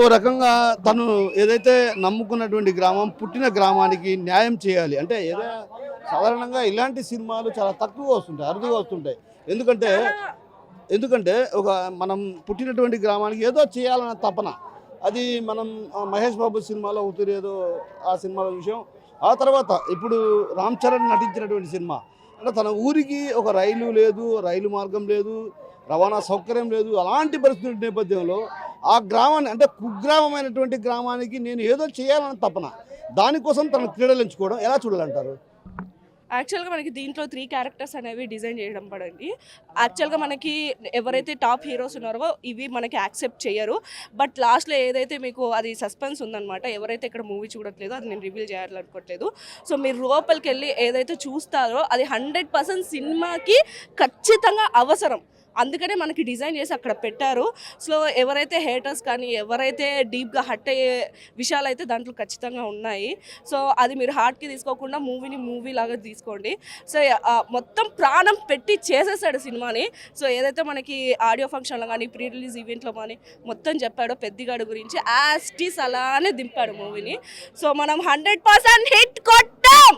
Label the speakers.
Speaker 1: ఓ రకంగా తను ఏదైతే నమ్ముకున్నటువంటి గ్రామం పుట్టిన గ్రామానికి న్యాయం చేయాలి అంటే ఏదో సాధారణంగా ఇలాంటి సినిమాలు చాలా తక్కువగా వస్తుంటాయి, అరుదుగా వస్తుంటాయి. ఎందుకంటే ఎందుకంటే ఒక మనం పుట్టినటువంటి గ్రామానికి ఏదో చేయాలన్న తపన. అది మనం మహేష్ బాబు సినిమాలో ఏదో ఆ సినిమాలో విషయం. ఆ తర్వాత ఇప్పుడు రామ్ చరణ్ నటించినటువంటి సినిమా అంటే తన ఊరికి ఒక రైలు లేదు, రైలు మార్గం లేదు, రవాణా సౌకర్యం లేదు. అలాంటి పరిస్థితుల నేపథ్యంలో ఆ గ్రామాన్ని అంటే కుగ్రామమైనటువంటి గ్రామానికి నేను ఏదో చేయాలన్న తపన, దానికోసం తన క్రీడలు ఎంచుకోవడం ఎలా చూడాలంటారు?
Speaker 2: యాక్చువల్గా మనకి దీంట్లో 3 క్యారెక్టర్స్ అనేవి డిజైన్ చేయడం పడండి. యాక్చువల్గా మనకి ఎవరైతే టాప్ హీరోస్ ఉన్నారో ఇవి మనకి యాక్సెప్ట్ చేయరు. బట్ లాస్ట్లో ఏదైతే మీకు అది సస్పెన్స్ ఉందన్నమాట, ఎవరైతే ఇక్కడ మూవీ చూడట్లేదో అది నేను రివీల్ చేయాలనుకోవట్లేదు. సో మీరు లోపలికి వెళ్ళి ఏదైతే చూస్తారో అది 100% సినిమాకి ఖచ్చితంగా అవసరం. అందుకనే మనకి డిజైన్ చేసి అక్కడ పెట్టారు. సో ఎవరైతే హేటర్స్ కానీ ఎవరైతే డీప్గా హట్ అయ్యే విషయాలు అయితే దాంట్లో ఖచ్చితంగా ఉన్నాయి. సో అది మీరు హార్ట్కి తీసుకోకుండా మూవీని మూవీ లాగా తీసుకోండి. సో మొత్తం ప్రాణం పెట్టి చేసేసాడు సినిమాని. సో ఏదైతే మనకి ఆడియో ఫంక్షన్లో కానీ ప్రీ రిలీజ్ ఈవెంట్లో కానీ మొత్తం చెప్పాడో పెద్దిగాడు గురించి యాస్టీస్ అలానే దింపాడు మూవీని. సో మనం 100% హిట్ కొట్టాం.